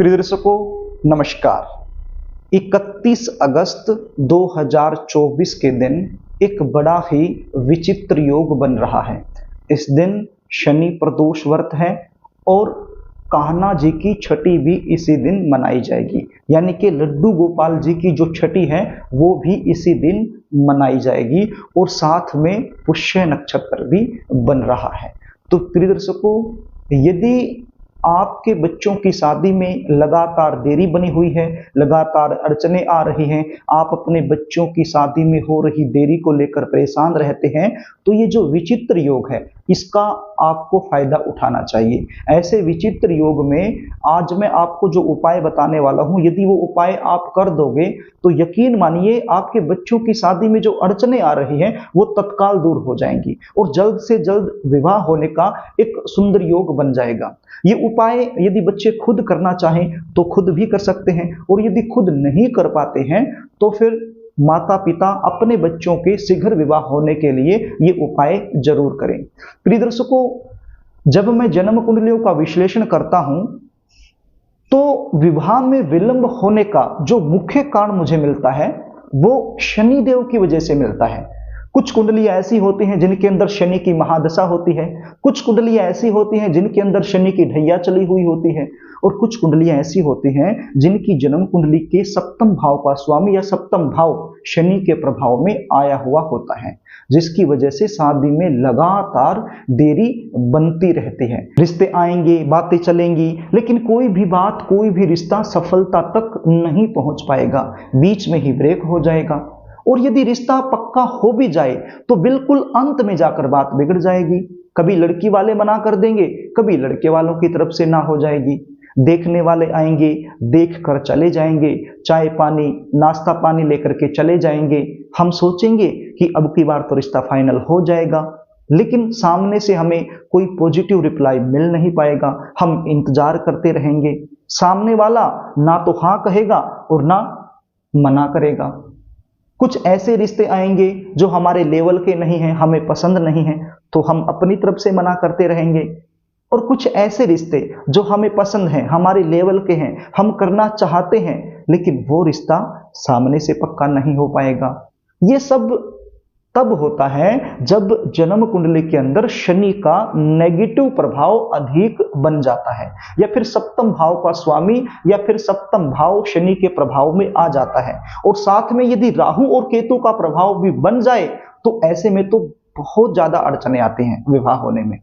प्रिय दर्शकों नमस्कार। 31 अगस्त 2024 के दिन एक बड़ा ही विचित्र योग बन रहा है। इस दिन शनि प्रदोष व्रत है और कान्हा जी की छठी भी इसी दिन मनाई जाएगी, यानी कि लड्डू गोपाल जी की जो छठी है वो भी इसी दिन मनाई जाएगी और साथ में पुष्य नक्षत्र भी बन रहा है। तो प्रिय दर्शकों, यदि आपके बच्चों की शादी में लगातार देरी बनी हुई है, लगातार अड़चने आ रही हैं, आप अपने बच्चों की शादी में हो रही देरी को लेकर परेशान रहते हैं, तो ये जो विचित्र योग है इसका आपको फायदा उठाना चाहिए। ऐसे विचित्र योग में आज मैं आपको जो उपाय बताने वाला हूं, यदि वो उपाय आप कर दोगे तो यकीन मानिए आपके बच्चों की शादी में जो अड़चने आ रही हैं वो तत्काल दूर हो जाएंगी और जल्द से जल्द विवाह होने का एक सुंदर योग बन जाएगा। ये उपाय यदि बच्चे खुद करना चाहें तो खुद भी कर सकते हैं और यदि खुद नहीं कर पाते हैं तो फिर माता पिता अपने बच्चों के शीघ्र विवाह होने के लिए ये उपाय जरूर करें। प्रिय दर्शकों, जब मैं जन्म कुंडलियों का विश्लेषण करता हूं तो विवाह में विलंब होने का जो मुख्य कारण मुझे मिलता है वो शनिदेव की वजह से मिलता है। कुछ कुंडलियां ऐसी होती हैं जिनके अंदर शनि की महादशा होती है, कुछ कुंडलियां ऐसी होती हैं जिनके अंदर शनि की ढैया चली हुई होती है और कुछ कुंडलियां ऐसी होती हैं जिनकी जन्म कुंडली के सप्तम भाव का स्वामी या सप्तम भाव शनि के प्रभाव में आया हुआ होता है, जिसकी वजह से शादी में लगातार देरी बनती रहती है। रिश्ते आएंगे, बातें चलेंगी, लेकिन कोई भी बात, कोई भी रिश्ता सफलता तक नहीं पहुंच पाएगा, बीच में ही ब्रेक हो जाएगा। और यदि रिश्ता पक्का हो भी जाए तो बिल्कुल अंत में जाकर बात बिगड़ जाएगी। कभी लड़की वाले मना कर देंगे, कभी लड़के वालों की तरफ से ना हो जाएगी। देखने वाले आएंगे, देख कर चले जाएंगे, चाय पानी नाश्ता पानी लेकर के चले जाएंगे। हम सोचेंगे कि अब की बार तो रिश्ता फाइनल हो जाएगा, लेकिन सामने से हमें कोई पॉजिटिव रिप्लाई मिल नहीं पाएगा। हम इंतजार करते रहेंगे, सामने वाला ना तो हाँ कहेगा और ना मना करेगा। कुछ ऐसे रिश्ते आएंगे जो हमारे लेवल के नहीं हैं, हमें पसंद नहीं है, तो हम अपनी तरफ से मना करते रहेंगे। और कुछ ऐसे रिश्ते जो हमें पसंद हैं, हमारे लेवल के हैं, हम करना चाहते हैं, लेकिन वो रिश्ता सामने से पक्का नहीं हो पाएगा। ये सब तब होता है जब जन्म कुंडली के अंदर शनि का नेगेटिव प्रभाव अधिक बन जाता है या फिर सप्तम भाव का स्वामी या फिर सप्तम भाव शनि के प्रभाव में आ जाता है और साथ में यदि राहु और केतु का प्रभाव भी बन जाए तो ऐसे में तो बहुत ज्यादा अड़चने आती हैं विवाह होने में।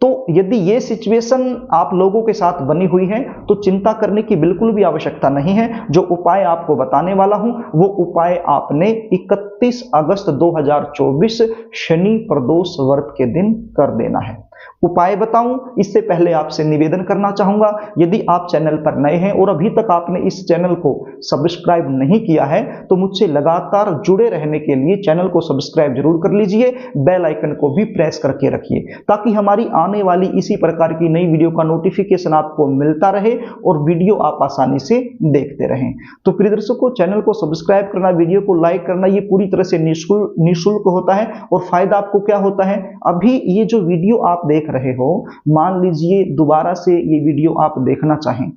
तो यदि ये सिचुएशन आप लोगों के साथ बनी हुई है तो चिंता करने की बिल्कुल भी आवश्यकता नहीं है। जो उपाय आपको बताने वाला हूं वो उपाय आपने 31 अगस्त 2024 शनि प्रदोष व्रत के दिन कर देना है। उपाय बताऊं इससे पहले आपसे निवेदन करना चाहूंगा, यदि आप चैनल पर नए हैं और अभी तक आपने इस चैनल को सब्सक्राइब नहीं किया है तो मुझसे लगातार जुड़े रहने के लिए चैनल को सब्सक्राइब जरूर कर लीजिए, बेल आइकन को भी प्रेस करके रखिए ताकि हमारी आने वाली इसी प्रकार की नई वीडियो का नोटिफिकेशन आपको मिलता रहे और वीडियो आप आसानी से देखते रहें। तो प्रिय दर्शकों, चैनल को सब्सक्राइब करना, वीडियो को लाइक करना ये पूरी तरह से निःशुल्क होता है और फायदा आपको क्या होता है, अभी ये जो वीडियो आप देख रहे हो, मान लीजिए दोबारा से ये वीडियो आप देखना चाहें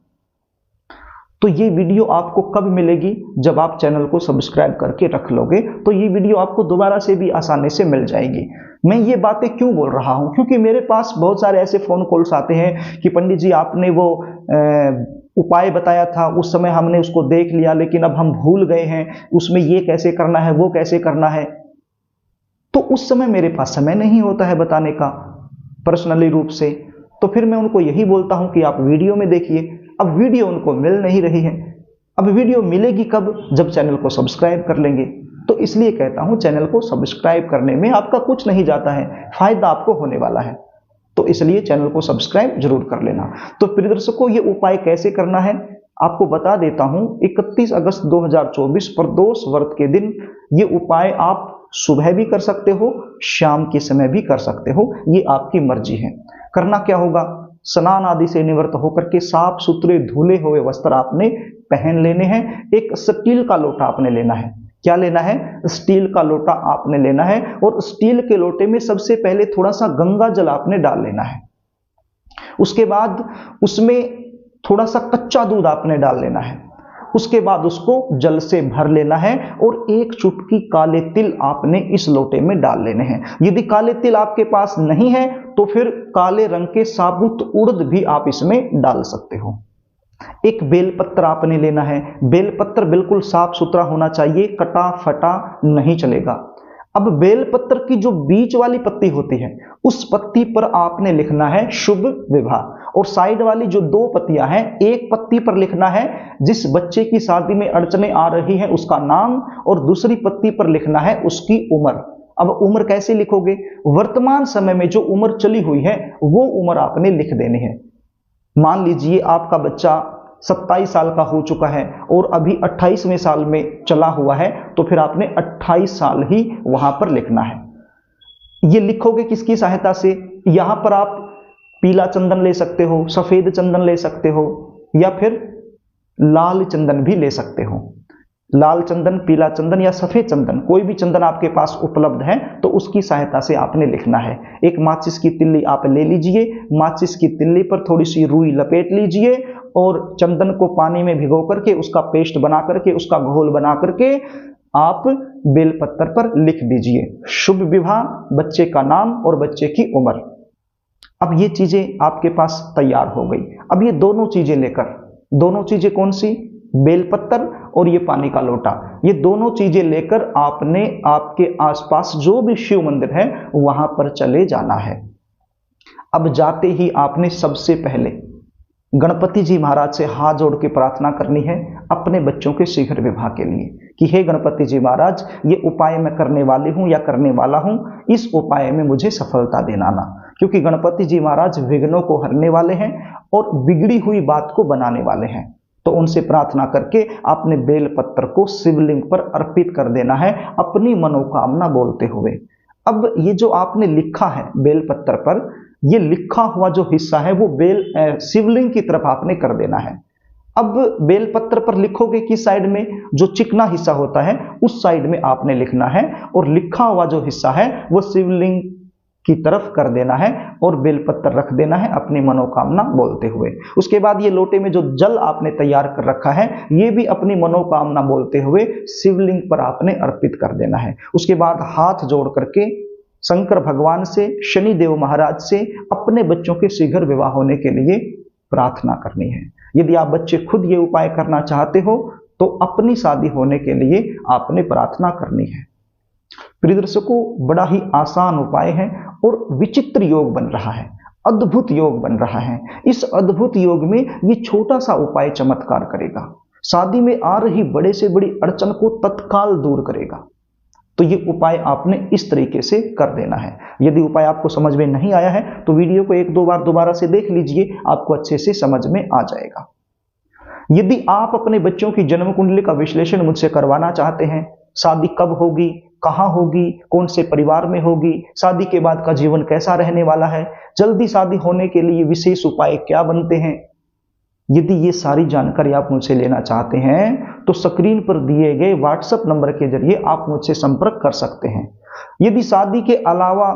तो ये वीडियो आपको कब मिलेगी, जब आप चैनल को सब्सक्राइब करके रख लोगे तो ये वीडियो आपको दोबारा से भी आसानी से मिल जाएगी। मैं ये बातें क्यों बोल रहा हूं, क्योंकि मेरे पास बहुत सारे ऐसे फोन कॉल्स आते हैं कि पंडित जी आपने वो उपाय बताया था, उस समय हमने उसको देख लिया लेकिन अब हम भूल गए हैं, उसमें ये कैसे करना है, वो कैसे करना है। तो उस समय मेरे पास समय नहीं होता है बताने का पर्सनली रूप से, तो फिर मैं उनको यही बोलता हूं कि आप वीडियो में देखिए। अब वीडियो उनको मिल नहीं रही है, अब वीडियो मिलेगी कब, जब चैनल को सब्सक्राइब कर लेंगे। तो इसलिए कहता हूं चैनल को सब्सक्राइब करने में आपका कुछ नहीं जाता है, फायदा आपको होने वाला है, तो इसलिए चैनल को सब्सक्राइब जरूर कर लेना। तो प्रिय दर्शकों, ये उपाय कैसे करना है आपको बता देता हूं। 31 अगस्त 2024 प्रदोष व्रत के दिन ये उपाय आप सुबह भी कर सकते हो, शाम के समय भी कर सकते हो, ये आपकी मर्जी है। करना क्या होगा, स्नान आदि से निवृत्त होकर के साफ सुथरे धुले हुए वस्त्र आपने पहन लेने हैं। एक स्टील का लोटा आपने लेना है। क्या लेना है, स्टील का लोटा आपने लेना है और स्टील के लोटे में सबसे पहले थोड़ा सा गंगा जल आपने डाल लेना है। उसके बाद उसमें थोड़ा सा कच्चा दूध आपने डाल लेना है। उसके बाद उसको जल से भर लेना है और एक चुटकी काले तिल आपने इस लोटे में डाल लेने हैं। यदि काले तिल आपके पास नहीं है तो फिर काले रंग के साबुत उड़द भी आप इसमें डाल सकते हो। एक बेलपत्र आपने लेना है। बेलपत्र बिल्कुल साफ सुथरा होना चाहिए, कटा फटा नहीं चलेगा। अब बेलपत्र की जो बीच वाली पत्ती होती है उस पत्ती पर आपने लिखना है शुभ विवाह, और साइड वाली जो दो पत्तियां हैं, एक पत्ती पर लिखना है जिस बच्चे की शादी में अड़चने आ रही हैं उसका नाम, और दूसरी पत्ती पर लिखना है उसकी उम्र। अब उम्र कैसे लिखोगे? वर्तमान समय में जो उम्र चली हुई है वो उम्र आपने लिख देनी है। मान लीजिए आपका बच्चा 27 साल का हो चुका है और अभी 28वें साल में चला हुआ है, तो फिर आपने 28 साल ही वहां पर लिखना है। ये लिखोगे किसकी सहायता से? यहां पर आप पीला चंदन ले सकते हो, सफेद चंदन ले सकते हो, या फिर लाल चंदन भी ले सकते हो। लाल चंदन, पीला चंदन या सफेद चंदन, कोई भी चंदन आपके पास उपलब्ध है तो उसकी सहायता से आपने लिखना है। एक माचिस की तिल्ली आप ले लीजिए, माचिस की तिल्ली पर थोड़ी सी रुई लपेट लीजिए और चंदन को पानी में भिगो करके उसका पेस्ट बना करके, उसका घोल बना करके आप बेलपत्र पर लिख दीजिए शुभ विवाह, बच्चे का नाम और बच्चे की उम्र। अब ये चीजें आपके पास तैयार हो गई। अब ये दोनों चीजें लेकर, दोनों चीजें कौन सी? बेलपत्र और ये पानी का लोटा, ये दोनों चीजें लेकर आपने आपके आसपास जो भी शिव मंदिर है वहां पर चले जाना है। अब जाते ही आपने सबसे पहले गणपति जी महाराज से हाथ जोड़ के प्रार्थना करनी है अपने बच्चों के शीघ्र विवाह के लिए कि हे गणपति जी महाराज, ये उपाय मैं करने वाली हूं या करने वाला हूं, इस उपाय में मुझे सफलता देना ना, क्योंकि गणपति जी महाराज विघ्नों को हरने वाले हैं और बिगड़ी हुई बात को बनाने वाले हैं। तो उनसे प्रार्थना करके आपने बेलपत्र को शिवलिंग पर अर्पित कर देना है अपनी मनोकामना बोलते हुए। अब ये जो आपने लिखा है बेलपत्र पर, ये लिखा हुआ जो हिस्सा है वो शिवलिंग की तरफ आपने कर देना है। अब बेलपत्र पर लिखोगे किस साइड में? जो चिकना हिस्सा होता है उस साइड में आपने लिखना है, और लिखा हुआ जो हिस्सा है वो शिवलिंग की तरफ कर देना है और बेलपत्र रख देना है अपनी मनोकामना बोलते हुए। उसके बाद ये लोटे में जो जल आपने तैयार कर रखा है ये भी अपनी मनोकामना बोलते हुए शिवलिंग पर आपने अर्पित कर देना है। उसके बाद हाथ जोड़ करके शंकर भगवान से, शनि देव महाराज से अपने बच्चों के शीघ्र विवाह होने के लिए प्रार्थना करनी है। यदि आप बच्चे खुद ये उपाय करना चाहते हो तो अपनी शादी होने के लिए आपने प्रार्थना करनी है। प्रिय दर्शकों, बड़ा ही आसान उपाय है और विचित्र योग बन रहा है, अद्भुत योग बन रहा है। इस अद्भुत योग में ये छोटा सा उपाय चमत्कार करेगा, शादी में आ रही बड़े से बड़ी अड़चन को तत्काल दूर करेगा। तो ये उपाय आपने इस तरीके से कर देना है। यदि उपाय आपको समझ में नहीं आया है तो वीडियो को एक दो बार दोबारा से देख लीजिए, आपको अच्छे से समझ में आ जाएगा। यदि आप अपने बच्चों की जन्म कुंडली का विश्लेषण मुझसे करवाना चाहते हैं, शादी कब होगी, कहां होगी, कौन से परिवार में होगी, शादी के बाद का जीवन कैसा रहने वाला है, जल्दी शादी होने के लिए विशेष उपाय क्या बनते हैं, यदि ये सारी जानकारी आप मुझसे लेना चाहते हैं तो स्क्रीन पर दिए गए व्हाट्सएप नंबर के जरिए आप मुझसे संपर्क कर सकते हैं। यदि शादी के अलावा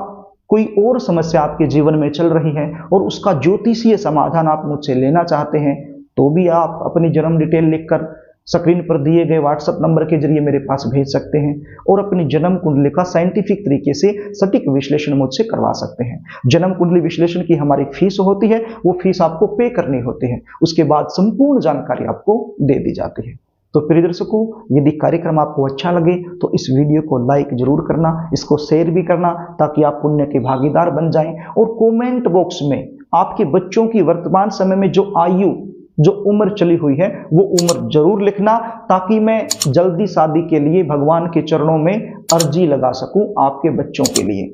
कोई और समस्या आपके जीवन में चल रही है और उसका ज्योतिषीय समाधान आप मुझसे लेना चाहते हैं तो भी आप अपनी जन्म डिटेल लिखकर स्क्रीन पर दिए गए व्हाट्सएप नंबर के जरिए मेरे पास भेज सकते हैं और अपनी जन्म कुंडली का साइंटिफिक तरीके से सटीक विश्लेषण मुझसे करवा सकते हैं। जन्म कुंडली विश्लेषण की हमारी फीस होती है, वो फीस आपको पे करनी होती है, उसके बाद संपूर्ण जानकारी आपको दे दी जाती है। तो प्रिय दर्शकों, यदि कार्यक्रम आपको अच्छा लगे तो इस वीडियो को लाइक जरूर करना, इसको शेयर भी करना ताकि आप पुण्य के भागीदार बन जाएं, और कमेंट बॉक्स में आपके बच्चों की वर्तमान समय में जो आयु, जो उम्र चली हुई है वो उम्र जरूर लिखना, ताकि मैं जल्दी शादी के लिए भगवान के चरणों में अर्जी लगा सकूं आपके बच्चों के लिए।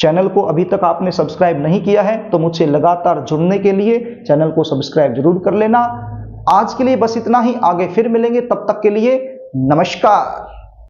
चैनल को अभी तक आपने सब्सक्राइब नहीं किया है तो मुझसे लगातार जुड़ने के लिए चैनल को सब्सक्राइब जरूर कर लेना। आज के लिए बस इतना ही, आगे फिर मिलेंगे, तब तक के लिए नमस्कार।